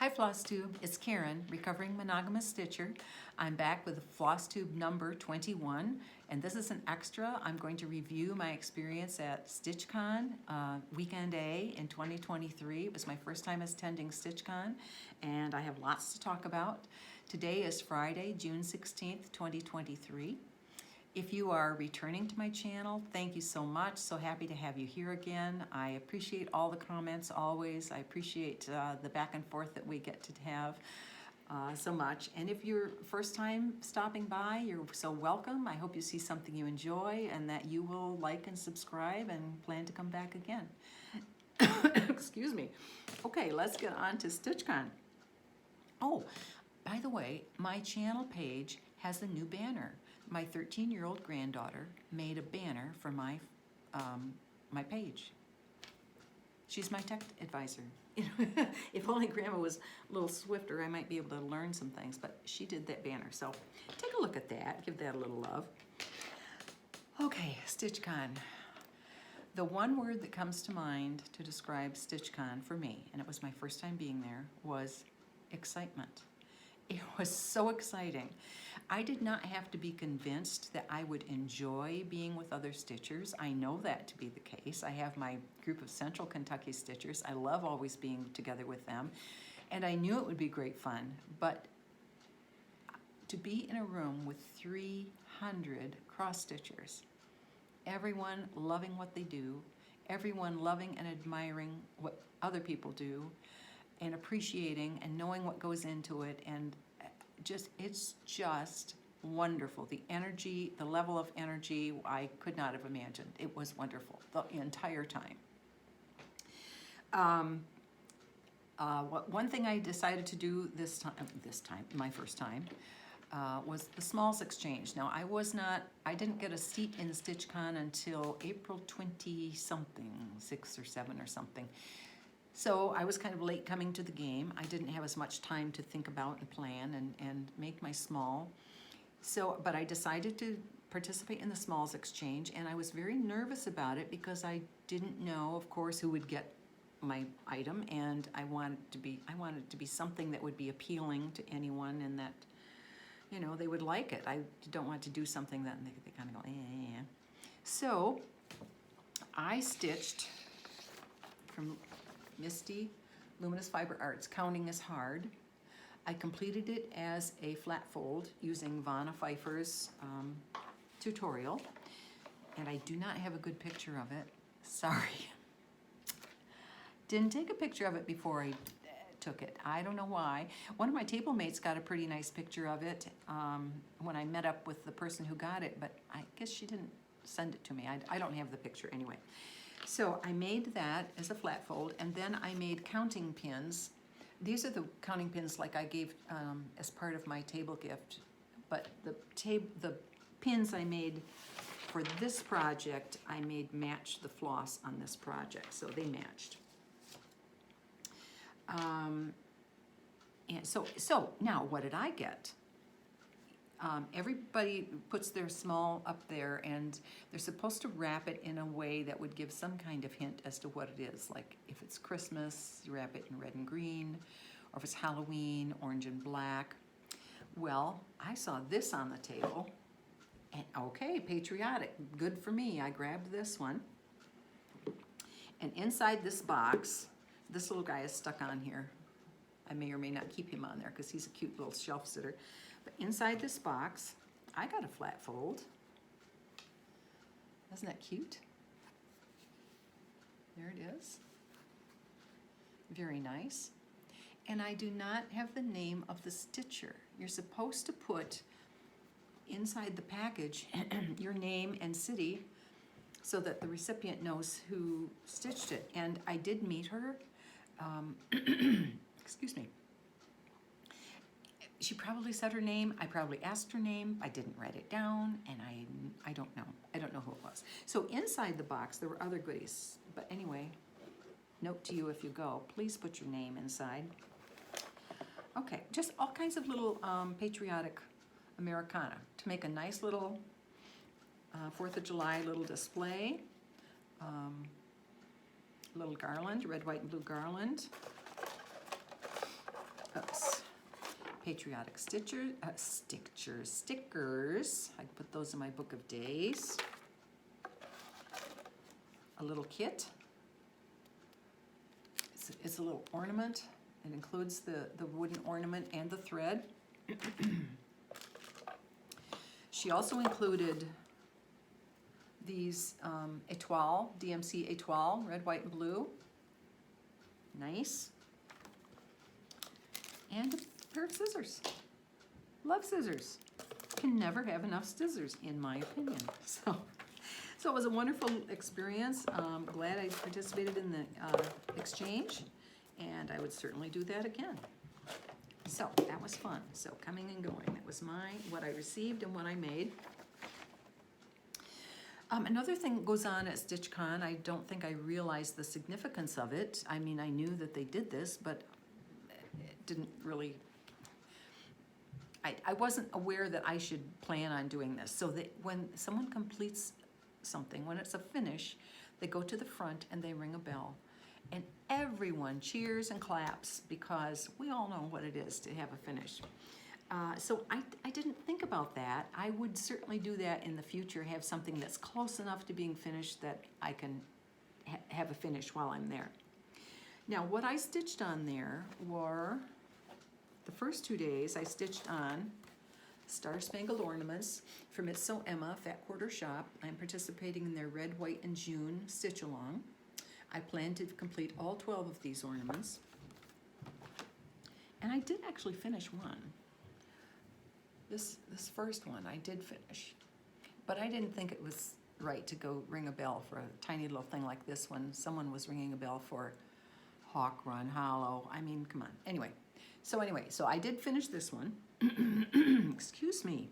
Hi Flosstube, it's Karen, recovering monogamous stitcher. I'm back with Flosstube number 21, and this is an extra. I'm going to review my experience at StitchCon Weekend A in 2023. It was my first time attending StitchCon, and I have lots to talk about. Today is Friday, June 16th, 2023. If you are returning to my channel, thank you so much. So happy to have you here again. I appreciate all the comments always. I appreciate the back and forth that we get to have so much. And if you're first time stopping by, you're so welcome. I hope you see something you enjoy and that you will like and subscribe and plan to come back again. Excuse me. Okay, let's get on to StitchCon. Oh, by the way, my channel page has a new banner. My 13-year-old granddaughter made a banner for my my page. She's my tech advisor. If only Grandma was a little swifter, I might be able to learn some things, but she did that banner. So take a look at that, give that a little love. Okay, StitchCon. The one word that comes to mind to describe StitchCon for me, and it was my first time being there, was excitement. It was so exciting. I did not have to be convinced that I would enjoy being with other stitchers. I know that to be the case. I have my group of Central Kentucky stitchers. I love always being together with them. And I knew it would be great fun. But to be in a room with 300 cross stitchers, everyone loving what they do, everyone loving and admiring what other people do, and appreciating and knowing what goes into it, and it's just wonderful. The energy, the level of energy, I could not have imagined. It was wonderful the entire time. One thing I decided to do this time, my first time, was the smalls exchange. Now I didn't get a seat in StitchCon until April 20-something, 6 or 7 or something. So I was kind of late coming to the game. I didn't have as much time to think about and plan and make my small. But I decided to participate in the smalls exchange, and I was very nervous about it because I didn't know, of course, who would get my item, and I wanted it to be something that would be appealing to anyone and that, you know, they would like it. I don't want to do something that they kind of go, eh. So I stitched from Misty, Luminous Fiber Arts, Counting is Hard. I completed it as a flat fold using Vanna Pfeiffer's tutorial, and I do not have a good picture of it. Sorry. Didn't take a picture of it before I took it. I don't know why. One of my table mates got a pretty nice picture of it when I met up with the person who got it, but I guess she didn't send it to me. I don't have the picture anyway. So I made that as a flat fold, and then I made counting pins. These are the counting pins like I gave as part of my table gift, but the pins I made for this project, I made match the floss on this project, so they matched. And so now what did I get? Everybody puts their small up there, and they're supposed to wrap it in a way that would give some kind of hint as to what it is. Like if it's Christmas, you wrap it in red and green, or if it's Halloween, orange and black. Well, I saw this on the table, and okay, patriotic, good for me. I grabbed this one, and inside this box, this little guy is stuck on here. I may or may not keep him on there because he's a cute little shelf sitter. But inside this box, I got a flat fold. Isn't that cute? There it is. Very nice. And I do not have the name of the stitcher. You're supposed to put inside the package your name and city so that the recipient knows who stitched it. And I did meet her. Excuse me. She probably said her name. I probably asked her name. I didn't write it down, and I don't know. I don't know who it was. So inside the box, there were other goodies. But anyway, note to you if you go, please put your name inside. Okay, just all kinds of little patriotic Americana to make a nice little 4th of July little display. Little garland, red, white, and blue garland. Oops. Patriotic stickers. I put those in my book of days. A little kit. It's a little ornament. It includes the wooden ornament and the thread. She also included these étoile, DMC étoile, red, white, and blue. Nice. And a pair of scissors. Love scissors. Can never have enough scissors, in my opinion. So it was a wonderful experience. Glad I participated in the exchange, and I would certainly do that again. So that was fun. So coming and going. That was what I received and what I made. Another thing goes on at StitchCon. I don't think I realized the significance of it. I mean, I knew that they did this, but it didn't really... I wasn't aware that I should plan on doing this. So that when someone completes something, when it's a finish, they go to the front and they ring a bell. And everyone cheers and claps because we all know what it is to have a finish. So I didn't think about that. I would certainly do that in the future, have something that's close enough to being finished that I can have a finish while I'm there. Now, what I stitched on there were, the first 2 days I stitched on Star Spangled Ornaments from It's So Emma, Fat Quarter Shop. I'm participating in their Red, White, and June stitch along. I plan to complete all 12 of these ornaments. And I did actually finish one. This first one I did finish. But I didn't think it was right to go ring a bell for a tiny little thing like this when someone was ringing a bell for Hawk Run Hollow. I mean, come on. Anyway, so I did finish this one. Excuse me.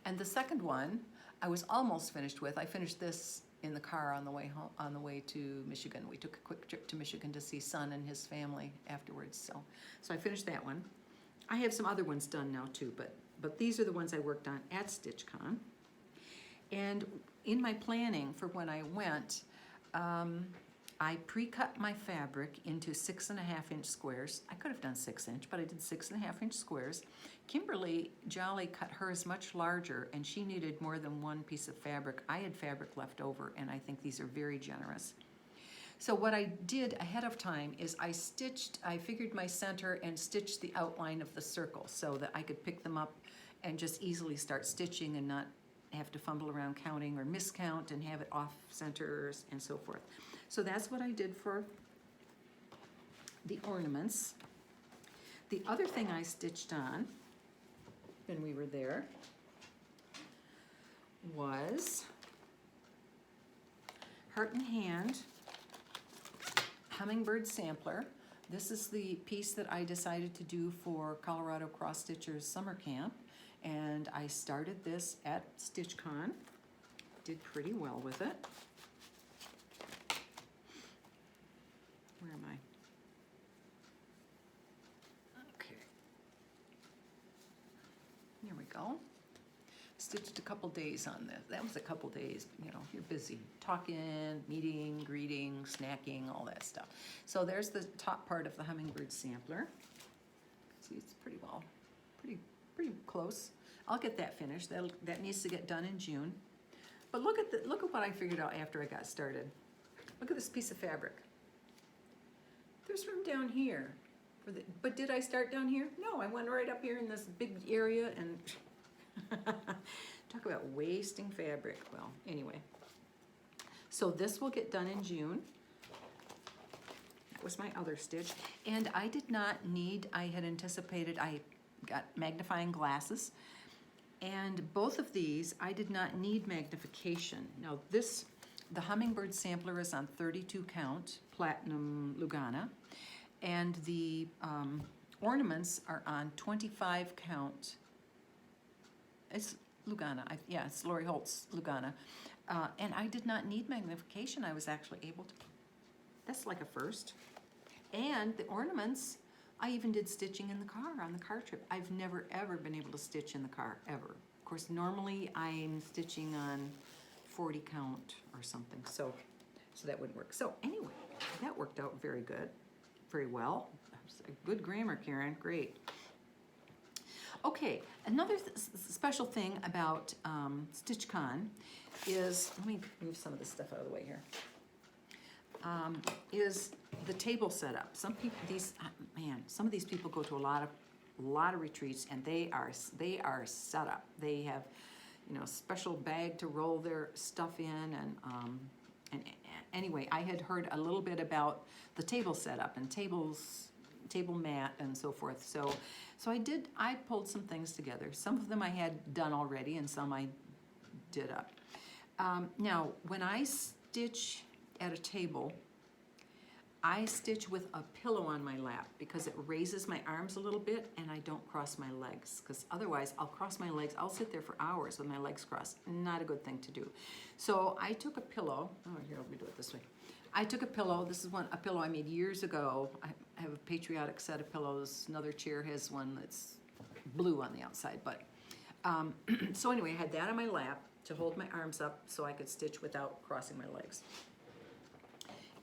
And the second one I was almost finished with. I finished this in the car on the way home, on the way to Michigan. We took a quick trip to Michigan to see Son and his family afterwards. So I finished that one. I have some other ones done now too, but these are the ones I worked on at StitchCon. And in my planning for when I went, I pre-cut my fabric into 6.5-inch squares. I could have done 6-inch, but I did 6.5-inch squares. Kimberly Jolly cut hers much larger, and she needed more than one piece of fabric. I had fabric left over, and I think these are very generous. So what I did ahead of time is I figured my center and stitched the outline of the circle so that I could pick them up and just easily start stitching and not have to fumble around counting or miscount and have it off centers and so forth. So that's what I did for the ornaments. The other thing I stitched on when we were there was Heart and Hand Hummingbird Sampler. This is the piece that I decided to do for Colorado Cross Stitchers Summer Camp, and I started this at StitchCon. Did pretty well with it. Where am I? Okay. Here we go. Stitched a couple days on this. That was a couple days, you know, you're busy. Talking, meeting, greeting, snacking, all that stuff. So there's the top part of the Hummingbird Sampler. See, it's pretty close. I'll get that finished. That needs to get done in June. But look at what I figured out after I got started. Look at this piece of fabric. There's room down here. But did I start down here? No, I went right up here in this big area and talk about wasting fabric. Well, anyway. So this will get done in June. That was my other stitch. And I did not need, I had anticipated, I got magnifying glasses. And both of these, I did not need magnification. Now the Hummingbird Sampler is on 32 count, platinum Lugana. And the ornaments are on 25 count. It's Lugana, it's Lori Holt's Lugana. And I did not need magnification. I was actually able to, that's like a first. And the ornaments, I even did stitching in the car, on the car trip. I've never ever been able to stitch in the car, ever. Of course, normally I'm stitching on 40 count or something, so that wouldn't work. So anyway, that worked out very good. very well. Good grammar, Karen, great. Okay, another special thing about StitchCon is, let me move some of this stuff out of the way here, is the table setup. Some people, some of these people go to a lot of retreats, and they are set up. They have, you know, special bag to roll their stuff in, and anyway, I had heard a little bit about the table setup and table mat and so forth. So I pulled some things together. Some of them I had done already, and some I did up. Now, when I stitch at a table, I stitch with a pillow on my lap because it raises my arms a little bit and I don't cross my legs, because otherwise I'll cross my legs. I'll sit there for hours with my legs crossed. Not a good thing to do. So I took a pillow. Oh, here, let me do it this way. I took a pillow. This is a pillow I made years ago. I have a patriotic set of pillows. Another chair has one that's blue on the outside. But so anyway, I had that on my lap to hold my arms up so I could stitch without crossing my legs.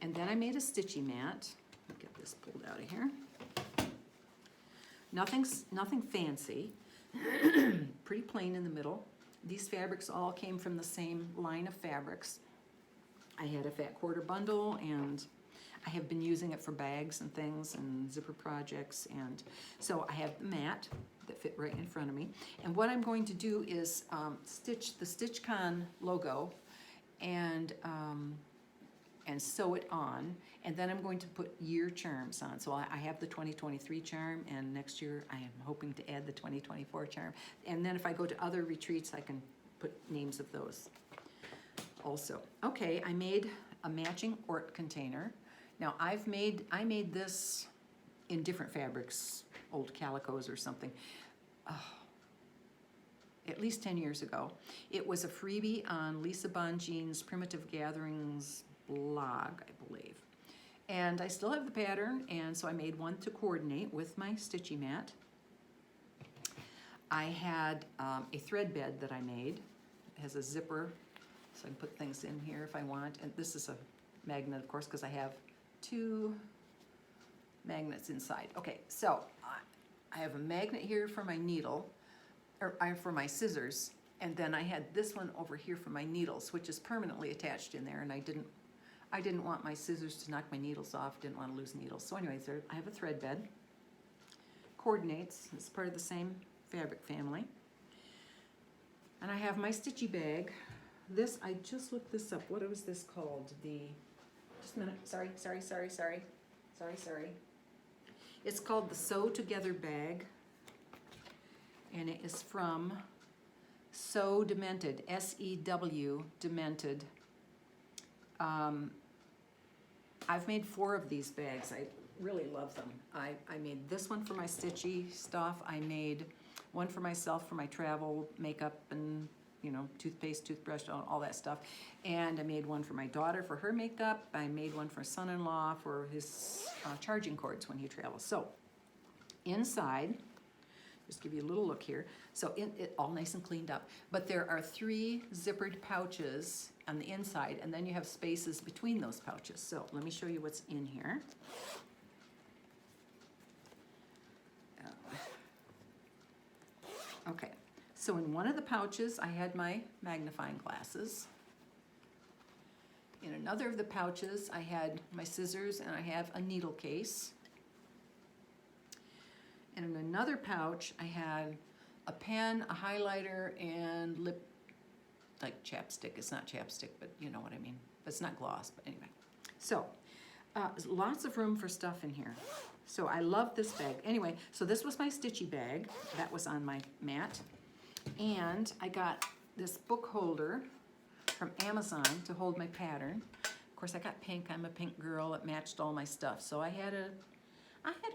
And then I made a Stitchy Mat. Let me get this pulled out of here. Nothing fancy. Pretty plain in the middle. These fabrics all came from the same line of fabrics. I had a fat quarter bundle, and I have been using it for bags and things and zipper projects. And so I have the mat that fit right in front of me. And what I'm going to do is stitch the StitchCon logo and sew it on, and then I'm going to put year charms on. So I have the 2023 charm, and next year I am hoping to add the 2024 charm. And then if I go to other retreats, I can put names of those also. Okay, I made a matching Ort container. Now I made this in different fabrics, old calicos or something, at least 10 years ago. It was a freebie on Lisa Bonjean's Primitive Gatherings blog, I believe. And I still have the pattern, and so I made one to coordinate with my Stitchy Mat. I had a thread bed that I made. It has a zipper, so I can put things in here if I want. And this is a magnet, of course, because I have 2 magnets inside. Okay, so I have a magnet here for my needle, or for my scissors, and then I had this one over here for my needles, which is permanently attached in there, and I didn't want my scissors to knock my needles off, didn't want to lose needles. So anyways, I have a thread bed. Coordinates, it's part of the same fabric family. And I have my stitchy bag. This, I just looked this up. What was this called? Just a minute, sorry. It's called the Sew Together bag, and it is from Sew Demented, S-E-W Demented. I've made 4 of these bags. I really love them. I made this one for my stitchy stuff. I made one for myself for my travel makeup and, you know, toothpaste, toothbrush, all that stuff. And I made one for my daughter for her makeup. I made one for son-in-law for his charging cords when he travels. So inside, just give you a little look here. So it all nice and cleaned up. But there are 3 zippered pouches on the inside, and then you have spaces between those pouches. So let me show you what's in here. Okay, so in one of the pouches, I had my magnifying glasses. In another of the pouches, I had my scissors, and I have a needle case. And in another pouch, I had a pen, a highlighter, and lip, like chapstick. It's not chapstick, but you know what I mean. It's not gloss, but anyway. So, lots of room for stuff in here. So I love this bag. Anyway, so this was my stitchy bag. That was on my mat. And I got this book holder from Amazon to hold my pattern. Of course, I got pink. I'm a pink girl. It matched all my stuff. So I had a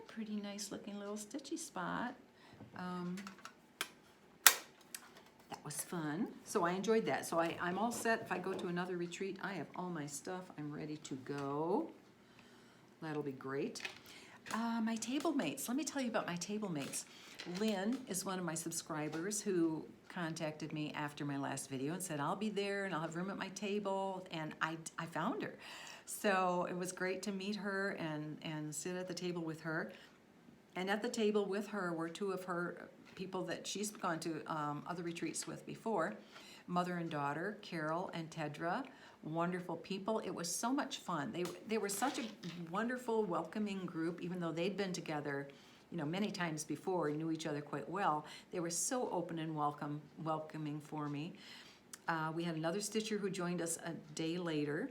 pretty nice looking little stitchy spot. That was fun. So I enjoyed that. So I'm all set. If I go to another retreat, I have all my stuff. I'm ready to go. That'll be great. My table mates. Let me tell you about my table mates. Lynn is one of my subscribers who contacted me after my last video and said, I'll be there and I'll have room at my table. And I found her. So it was great to meet her and sit at the table with her. And at the table with her were two of her people that she's gone to other retreats with before, mother and daughter, Carol and Tedra. Wonderful people. It was so much fun. They were such a wonderful, welcoming group, even though they'd been together, you know, many times before, knew each other quite well. They were so open and welcoming for me. We had another stitcher who joined us a day later,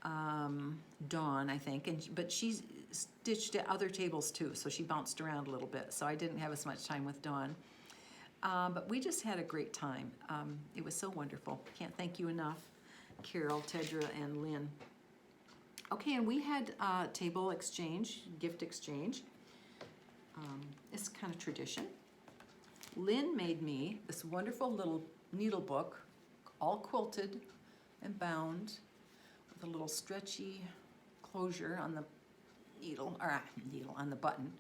Dawn, I think, but she stitched at other tables too, so she bounced around a little bit, so I didn't have as much time with Dawn. But we just had a great time. It was so wonderful. Can't thank you enough, Carol, Tedra, and Lynn. Okay, and we had table exchange, gift exchange. It's kind of tradition. Lynn made me this wonderful little needle book, all quilted and bound with a little stretchy closure on the needle on the button,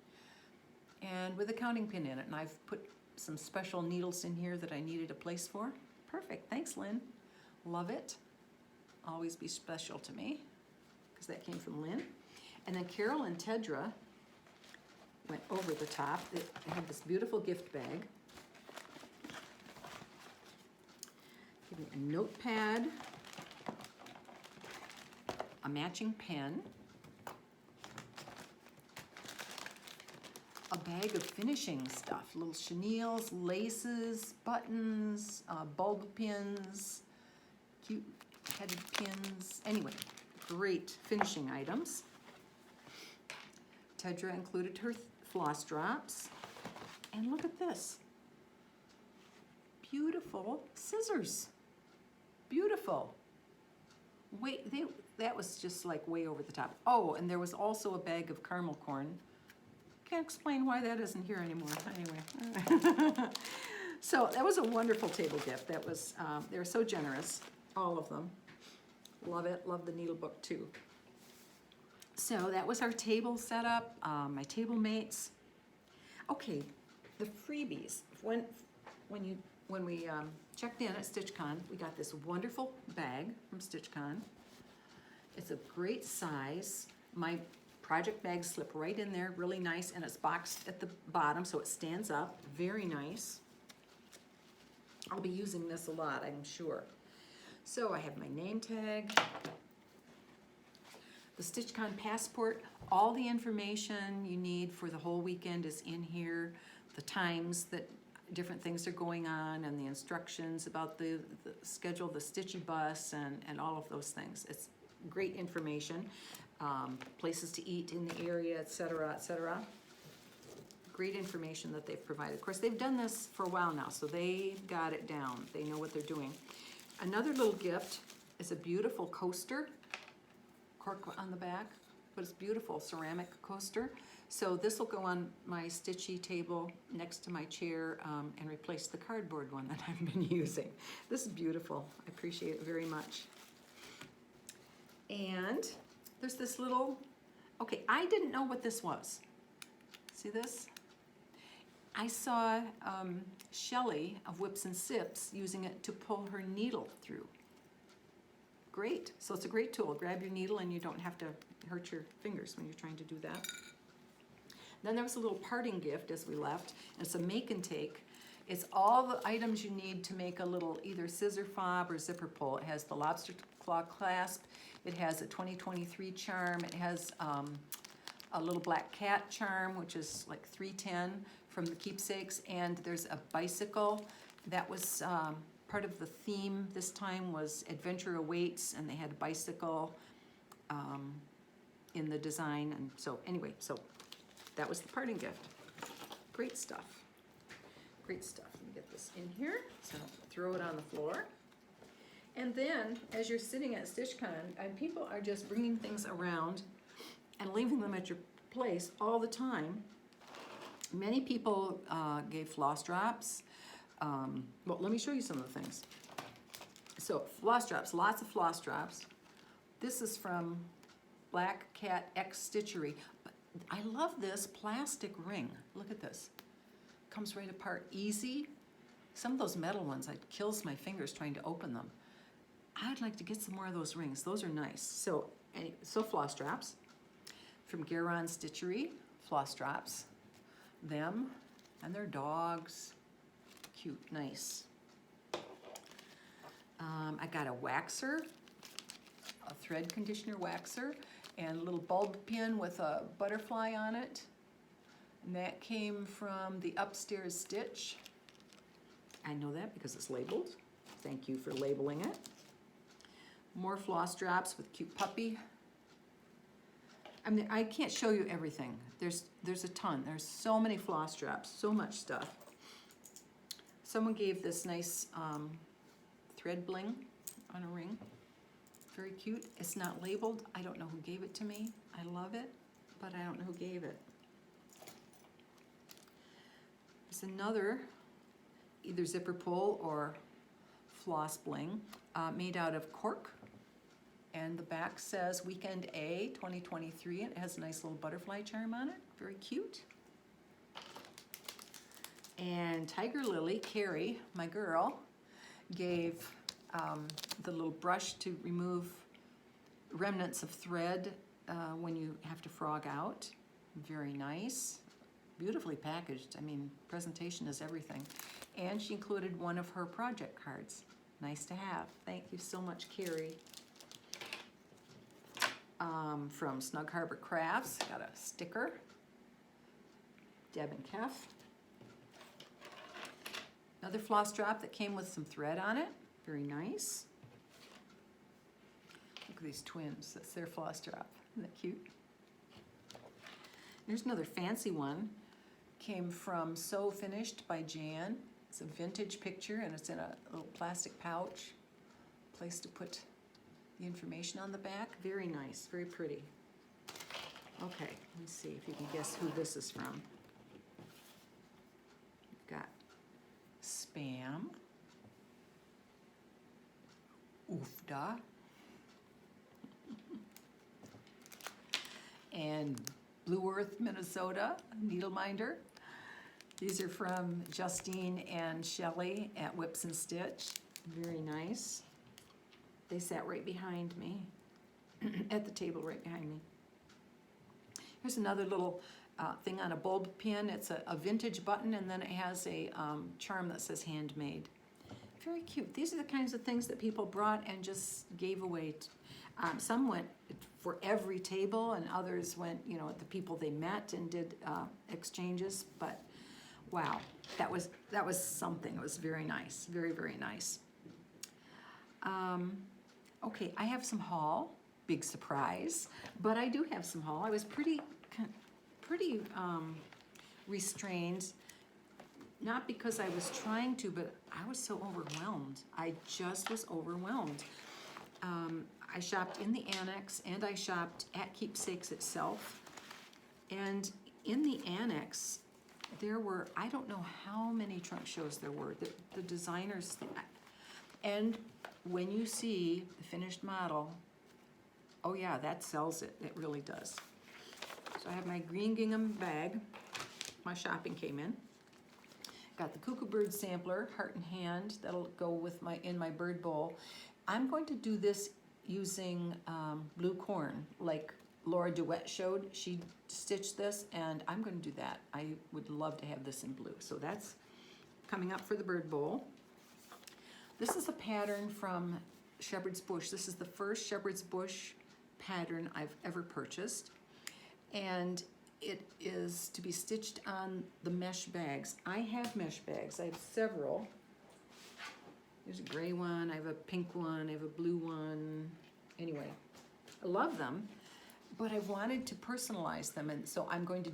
and with a counting pin in it. And I've put some special needles in here that I needed a place for. Perfect. Thanks, Lynn. Love it. Always be special to me because that came from Lynn. And then Carol and Tedra went over the top. They had this beautiful gift bag. Give me a notepad, a matching pen, a bag of finishing stuff, little chenilles, laces, buttons, bulb pins, cute headed pins. Anyway, great finishing items. Tedra included her floss drops. And look at this. Beautiful scissors. Beautiful. Wait, that was just like way over the top. Oh, and there was also a bag of caramel corn. Can't explain why that isn't here anymore. Anyway. So that was a wonderful table gift. That was, they were so generous, all of them. Love it. Love the needle book too. So that was our table setup, my table mates. Okay, the freebies. When we checked in at StitchCon, we got this wonderful bag from StitchCon. It's a great size. My project bags slip right in there, really nice, and it's boxed at the bottom so it stands up. Very nice. I'll be using this a lot, I'm sure. So I have my name tag, the StitchCon passport. All the information you need for the whole weekend is in here. The times that different things are going on and the instructions about the schedule, the Stitchy bus, and all of those things. It's great information. Places to eat in the area, etc., etc. Great information that they've provided. Of course, they've done this for a while now, so they've got it down. They know what they're doing. Another little gift is a beautiful coaster, cork on the back, but it's beautiful ceramic coaster. So this will go on my Stitchy table next to my chair and replace the cardboard one that I've been using. This is beautiful. I appreciate it very much. And there's this little, okay, I didn't know what this was. See this? I saw Shelley of Whips and Sips using it to pull her needle through. Great. So it's a great tool. Grab your needle and you don't have to hurt your fingers when you're trying to do that. Then there was a little parting gift as we left. It's a make and take. It's all the items you need to make a little either scissor fob or zipper pull. It has the lobster claw clasp. It has a 2023 charm. It has a little black cat charm, which is like 310 from the keepsakes. And there's a bicycle. That was part of the theme this time was Adventure Awaits, and they had a bicycle in the design. And so anyway, so that was the parting gift. Great stuff. Great stuff. Let me get this in here. So throw it on the floor. And then, as you're sitting at StitchCon, and people are just bringing things around and leaving them at your place all the time. Many people gave floss drops. Well, let me show you some of the things. So floss drops, lots of floss drops. This is from Black Cat X Stitchery. But I love this plastic ring. Look at this. Comes right apart easy. Some of those metal ones, it kills my fingers trying to open them. I'd like to get some more of those rings. Those are nice. So So floss drops from Garon Stitchery, floss drops, them and their dogs, cute, nice. I got a waxer, a thread conditioner waxer, and a little bulb pin with a butterfly on it. And that came from the Upstairs Stitch. I know that because it's labeled. Thank you for labeling it. More floss drops with cute puppy. I mean, I can't show you everything. There's a ton. There's so many floss drops, so much stuff. Someone gave this nice thread bling on a ring. Very cute. It's not labeled. I don't know who gave it to me. I love it, but I don't know who gave it. There's another, either zipper pull or floss bling, made out of cork. And the back says Weekend A 2023, and it has a nice little butterfly charm on it. Very cute. And Tiger Lily, Carrie, my girl, gave the little brush to remove remnants of thread when you have to frog out. Very nice. Beautifully packaged. I mean, presentation is everything. And she included one of her project cards. Nice to have. Thank you so much, Carrie. From Snug Harbor Crafts, got a sticker. Deb and Kef. Another floss drop that came with some thread on it. Very nice. Look at these twins. That's their floss drop. Isn't that cute? Here's another fancy one. Came from So Finished by Jan. It's a vintage picture and it's in a little plastic pouch. Place to put the information on the back. Very nice, very pretty. Okay, let's see if you can guess who this is from. We've got Spam, Oofda, and Blue Earth, Minnesota, Needleminder. These are from Justine and Shelley at Whips and Stitch. Very nice. They sat right behind me, at the table right behind me. Here's another little thing on a bulb pin. It's a vintage button, and then it has a charm that says handmade. Very cute. These are the kinds of things that people brought and just gave away. Some went for every table, and others went, you know, the people they met and did exchanges. But wow, that was something. It was very nice, very, very nice. Okay, I have some haul. Big surprise, but I do have some haul. I was pretty restrained, not because I was trying to, but I was so overwhelmed. I just was overwhelmed. I shopped in the annex and I shopped at Keepsakes itself. And in the annex, there were, I don't know how many trunk shows there were. The designers, and when you see the finished model, oh yeah, that sells it. It really does. So I have my green gingham bag. My shopping came in. Got the Cuckoo Bird sampler, heart and hand. That'll go with in my bird bowl. I'm going to do this using blue corn, like Laura DeWitt showed. She stitched this, and I'm going to do that. I would love to have this in blue. So that's coming up for the bird bowl. This is a pattern from Shepherd's Bush. This is the first Shepherd's Bush pattern I've ever purchased. And it is to be stitched on the mesh bags. I have mesh bags. I have several. There's a gray one, I have a pink one, I have a blue one. Anyway, I love them, but I wanted to personalize them, and so I'm going to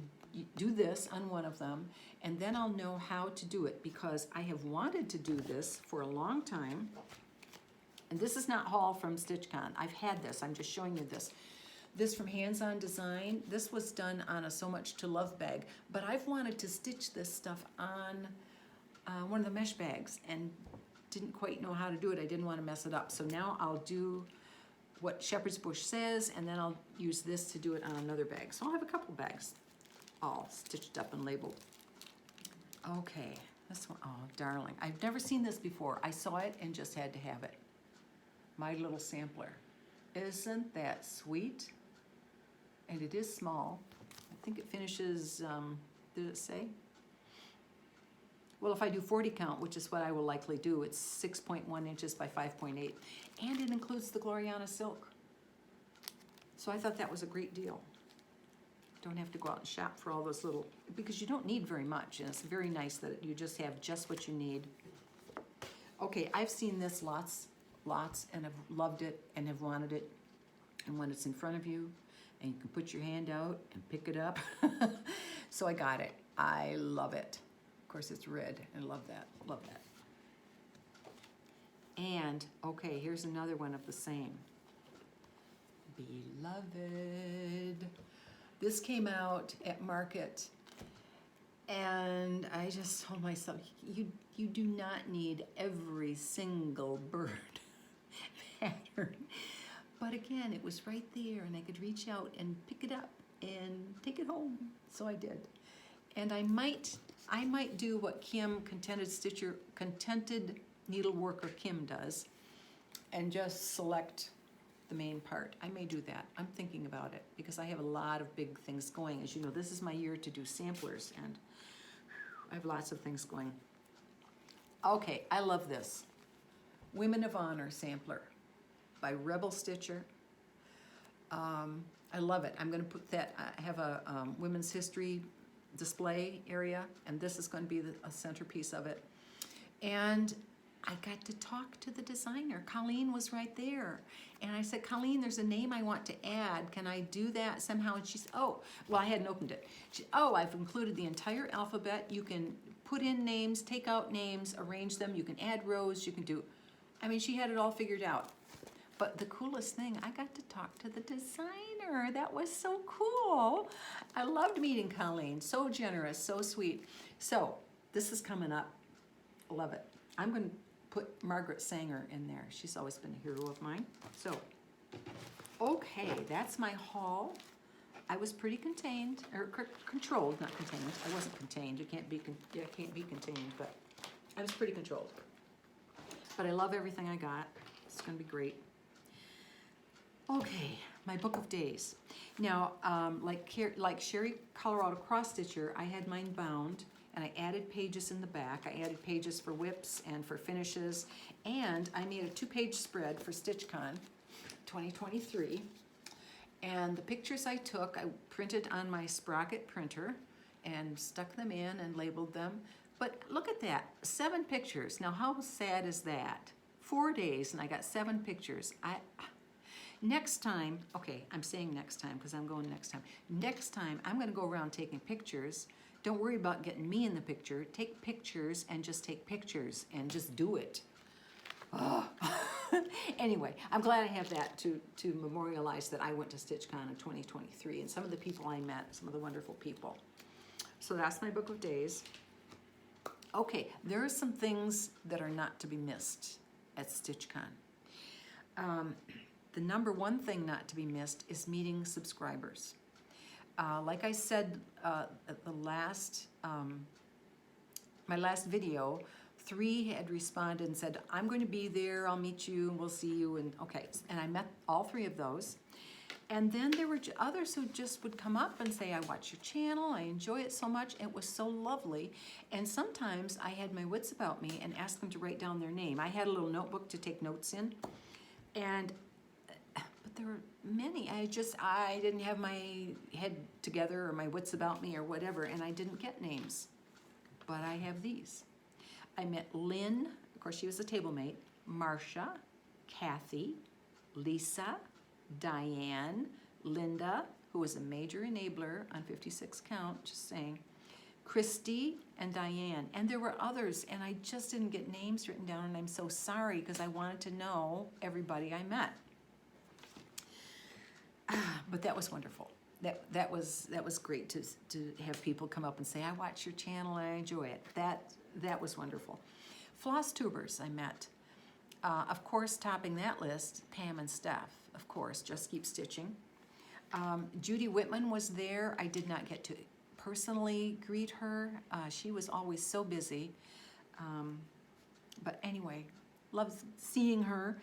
do this on one of them, and then I'll know how to do it, because I have wanted to do this for a long time. And this is not haul from StitchCon. I've had this, I'm just showing you this. This from Hands On Design. This was done on a So Much to Love bag, but I've wanted to stitch this stuff on one of the mesh bags and didn't quite know how to do it. I didn't want to mess it up. So now I'll do what Shepherd's Bush says, and then I'll use this to do it on another bag. So I'll have a couple bags all stitched up and labeled. Okay, this one, oh darling. I've never seen this before. I saw it and just had to have it. My little sampler. Isn't that sweet? And it is small. I think it finishes, did it say? Well, if I do 40 count, which is what I will likely do, it's 6.1 inches by 5.8. And it includes the Gloriana silk. So I thought that was a great deal. Don't have to go out and shop for all those little, because you don't need very much. And it's very nice that you just have just what you need. Okay, I've seen this lots, and have loved it and have wanted it. And when it's in front of you, and you can put your hand out and pick it up. So I got it. I love it. Of course, it's red. I love that. Love that. And, okay, here's another one of the same. Beloved. This came out at market, and I just told myself, you do not need every single bird pattern. But again, it was right there, and I could reach out and pick it up and take it home. So I did. And I might do what Kim, Contented Needleworker Kim does, and just select the main part. I may do that. I'm thinking about it because I have a lot of big things going. As you know, this is my year to do samplers, and I have lots of things going. Okay, I love this. Women of Honor sampler by Rebel Stitcher. I love it. I'm going to put that, I have a women's history display area, and this is going to be a centerpiece of it. And I got to talk to the designer. Colleen was right there. And I said, Colleen, there's a name I want to add. Can I do that somehow? And she said, oh, well, I hadn't opened it. She, oh, I've included the entire alphabet. You can put in names, take out names, arrange them. You can add rows. You can do, I mean, she had it all figured out. But the coolest thing, I got to talk to the designer. That was so cool. I loved meeting Colleen. So generous, so sweet. So this is coming up. Love it. I'm going to put Margaret Sanger in there. She's always been a hero of mine. So, okay, that's my haul. I was pretty contained, or controlled, not contained. I wasn't contained. It can't be contained, but I was pretty controlled. But I love everything I got. It's going to be great. Okay, my book of days. Now, like Sherry Colorado Cross Stitcher, I had mine bound, and I added pages in the back. I added pages for whips and for finishes, and I made a 2-page spread for StitchCon 2023. And the pictures I took, I printed on my Sprocket printer and stuck them in and labeled them. But look at that, 7 pictures. Now, how sad is that? 4 days, and I got 7 pictures. Next time, okay, I'm saying next time because I'm going next time. Next time, I'm going to go around taking pictures. Don't worry about getting me in the picture. Take pictures and just take pictures and just do it. Oh. Anyway, I'm glad I have that to memorialize that I went to StitchCon in 2023 and some of the people I met, some of the wonderful people. So that's my book of days. Okay, there are some things that are not to be missed at StitchCon. The number one thing not to be missed is meeting subscribers. Like I said at the last, my last video, 3 had responded and said, I'm going to be there, I'll meet you, and we'll see you, and okay. And I met all 3 of those. And then there were others who just would come up and say, I watch your channel, I enjoy it so much, it was so lovely. And sometimes I had my wits about me and asked them to write down their name. I had a little notebook to take notes in, but there were many. I didn't have my head together or my wits about me or whatever, and I didn't get names. But I have these. I met Lynn, of course she was a table mate, Marcia, Kathy, Lisa, Diane, Linda, who was a major enabler on 56 count, just saying, Christy, and Diane. And there were others, and I just didn't get names written down, and I'm so sorry because I wanted to know everybody I met. But that was wonderful. That was great to have people come up and say, I watch your channel and I enjoy it. That was wonderful. Flosstubers I met. Of course, topping that list, Pam and Steph, of course, Just Keep Stitching. Judy Whitman was there. I did not get to personally greet her. She was always so busy. But anyway, loved seeing her.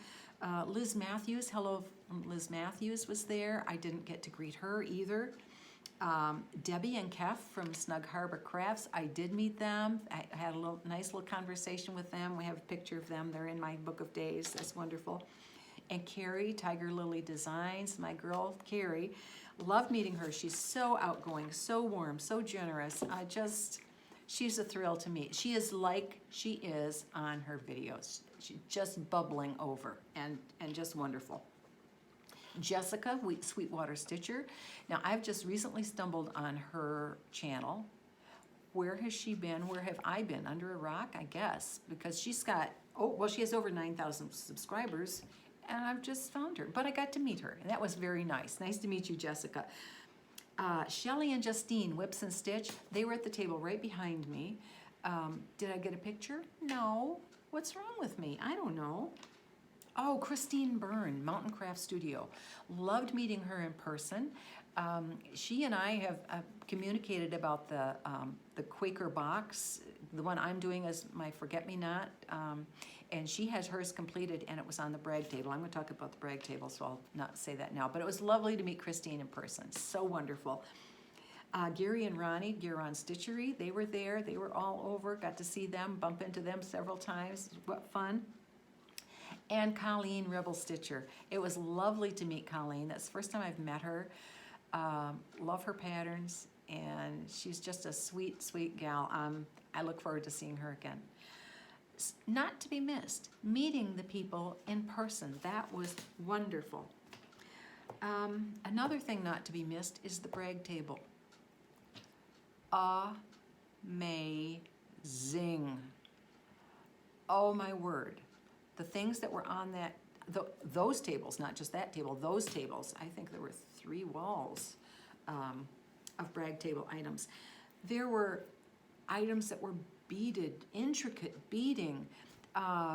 Liz Matthews, hello Liz Matthews was there. I didn't get to greet her either. Debbie and Kef from Snug Harbor Crafts, I did meet them. I had a nice little conversation with them. We have a picture of them. They're in my book of days. That's wonderful. And Carrie, Tiger Lily Designs, my girl Carrie. Loved meeting her. She's so outgoing, so warm, so generous. She's a thrill to meet. She is like she is on her videos. She's just bubbling over and just wonderful. Jessica, Sweetwater Stitcher. Now, I've just recently stumbled on her channel. Where has she been? Where have I been? Under a rock, I guess, because she's got, she has over 9,000 subscribers, and I've just found her. But I got to meet her, and that was very nice. Nice to meet you, Jessica. Shelly and Justine, Whips and Stitch, they were at the table right behind me. Did I get a picture? No. What's wrong with me? I don't know. Oh, Christine Byrne, Mountain Craft Studio. Loved meeting her in person. She and I have communicated about the Quaker box. The one I'm doing is my Forget-Me-Not, and she has hers completed, and it was on the brag table. I'm going to talk about the brag table, so I'll not say that now. But it was lovely to meet Christine in person. So wonderful. Gary and Ronnie, Gearon Stitchery, they were there. They were all over. Got to see them, bump into them several times. What fun. And Colleen, Rebel Stitcher. It was lovely to meet Colleen. That's the first time I've met her. Love her patterns, and she's just a sweet, sweet gal. I look forward to seeing her again. Not to be missed, meeting the people in person. That was wonderful. Another thing not to be missed is the brag table. Amazing. Oh my word. The things that were on those tables, not just that table, those tables, I think there were 3 walls of brag table items. There were items that were beaded, intricate beading,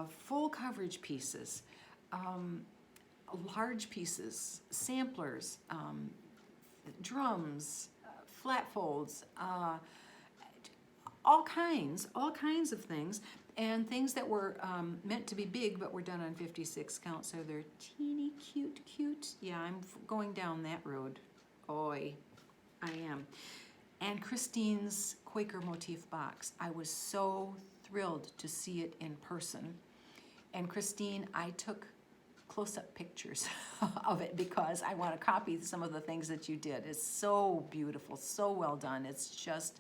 full coverage pieces, large pieces, samplers, drums, flat folds, all kinds of things. And things that were meant to be big, but were done on 56 count, so they're teeny cute. Yeah, I'm going down that road. Oi, I am. And Christine's Quaker motif box. I was so thrilled to see it in person. And Christine, I took close-up pictures of it because I want to copy some of the things that you did. It's so beautiful, so well done. It's just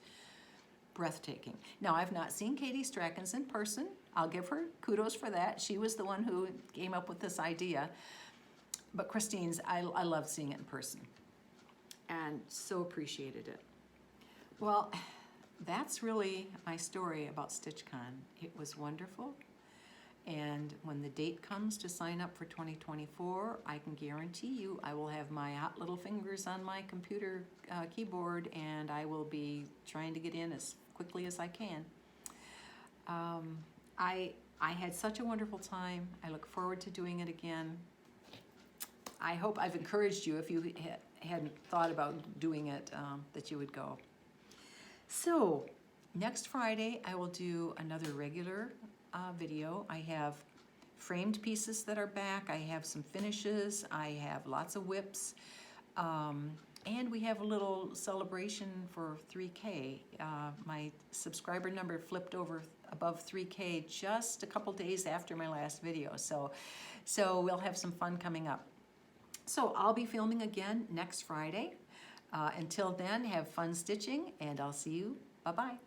breathtaking. Now, I've not seen Katie Strackens in person. I'll give her kudos for that. She was the one who came up with this idea. But Christine's, I loved seeing it in person and so appreciated it. Well, that's really my story about StitchCon. It was wonderful. And when the date comes to sign up for 2024, I can guarantee you I will have my hot little fingers on my computer keyboard, and I will be trying to get in as quickly as I can. I had such a wonderful time. I look forward to doing it again. I hope I've encouraged you, if you hadn't thought about doing it, that you would go. So, next Friday I will do another regular video. I have framed pieces that are back. I have some finishes. I have lots of whips. And we have a little celebration for 3K. My subscriber number flipped over above 3K just a couple days after my last video. So we'll have some fun coming up. So I'll be filming again next Friday. Until then, have fun stitching, and I'll see you. Bye-bye.